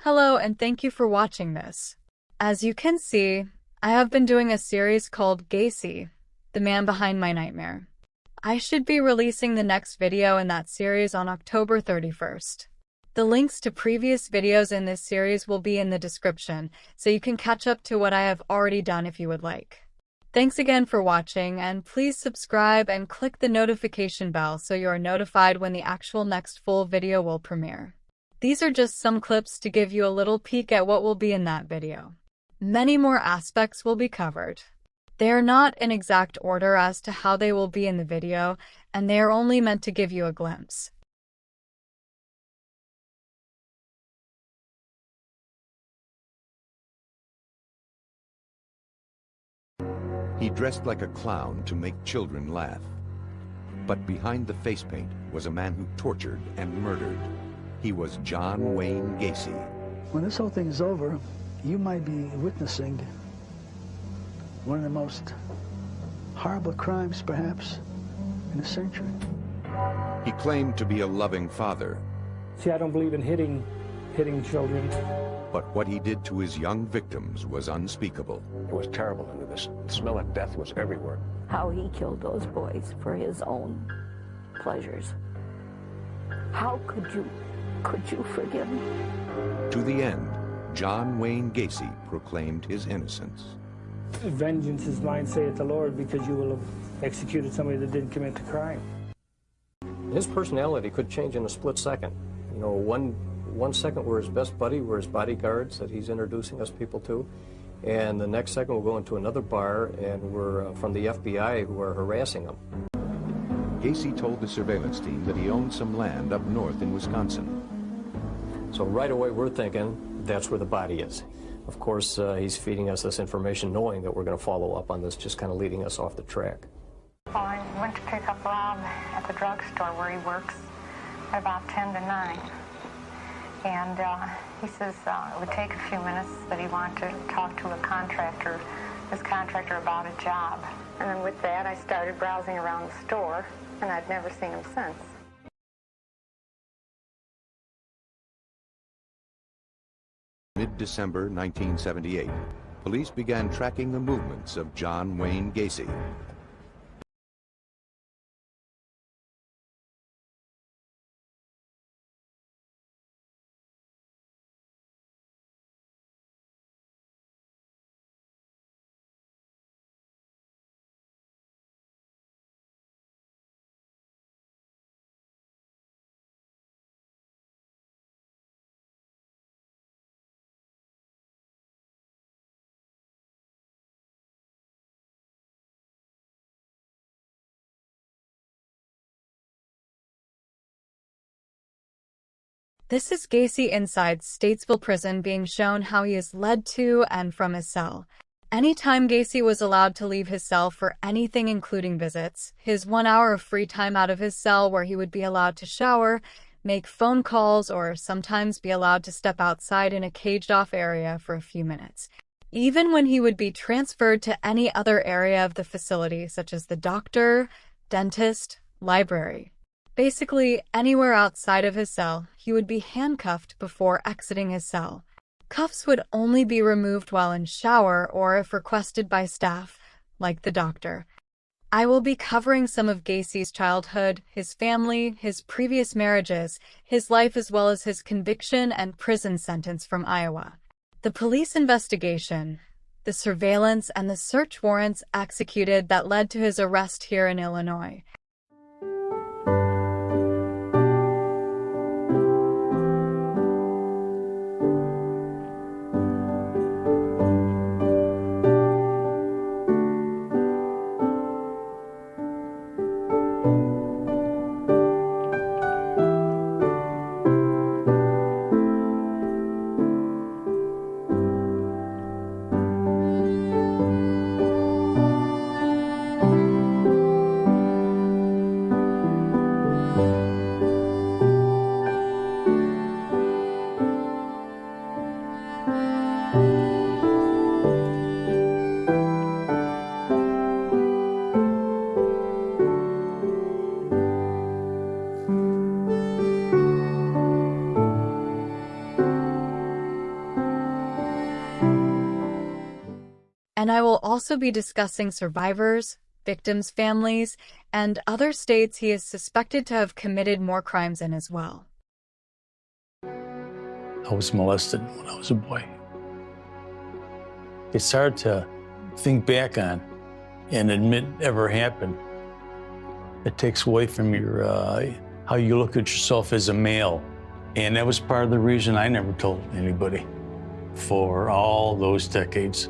Hello and thank you for watching this. As you can see, I have been doing a series called Gacy, the man behind my nightmare. I should be releasing the next video in that series on October 31st. The links to previous videos in this series will be in the description, so you can catch up to what I have already done if you would like. Thanks again for watching, and please subscribe and click the notification bell so you are notified when the actual next full video will premiere. These are just some clips to give you a little peek at what will be in that video. Many more aspects will be covered. They are not in exact order as to how they will be in the video, and they are only meant to give you a glimpse. He dressed like a clown to make children laugh. But behind the face paint was a man who tortured and murdered. He was John Wayne Gacy. When this whole thing is over, you might be witnessing one of the most horrible crimes, perhaps, in a century. He claimed to be a loving father. See, I don't believe in hitting children. But what he did to his young victims was unspeakable. It was terrible under this. The smell of death was everywhere. How he killed those boys for his own pleasures. How could you forgive him? To the end, John Wayne Gacy proclaimed his innocence. Vengeance is mine, saith the Lord, because you will have executed somebody that didn't commit the crime. His personality could change in a split second. You know, one second we're his best buddy, we're his bodyguards that he's introducing us people to, and the next second we'll go into another bar and we're from the FBI who are harassing him. Gacy told the surveillance team that he owned some land up north in Wisconsin. So right away we're thinking that's where the body is. Of course, he's feeding us this information knowing that we're going to follow up on this, just kind of leading us off the track. Well, I went to pick up Rob at the drugstore where he works at about 10 to 9. And he says it would take a few minutes, that he wanted to talk to this contractor about a job. And then with that, I started browsing around the store, and I'd never seen him since. Mid-December 1978, police began tracking the movements of John Wayne Gacy. This is Gacy inside Statesville Prison being shown how he is led to and from his cell. Anytime Gacy was allowed to leave his cell for anything including visits, his 1 hour of free time out of his cell where he would be allowed to shower, make phone calls, or sometimes be allowed to step outside in a caged-off area for a few minutes. Even when he would be transferred to any other area of the facility, such as the doctor, dentist, library. Basically, anywhere outside of his cell, he would be handcuffed before exiting his cell. Cuffs would only be removed while in shower or if requested by staff, like the doctor. I will be covering some of Gacy's childhood, his family, his previous marriages, his life as well as his conviction and prison sentence from Iowa. The police investigation, the surveillance, and the search warrants executed that led to his arrest here in Illinois. And I will also be discussing survivors, victims' families, and other states he is suspected to have committed more crimes in as well. I was molested when I was a boy. It's hard to think back on and admit it ever happened. It takes away from your how you look at yourself as a male. And that was part of the reason I never told anybody for all those decades.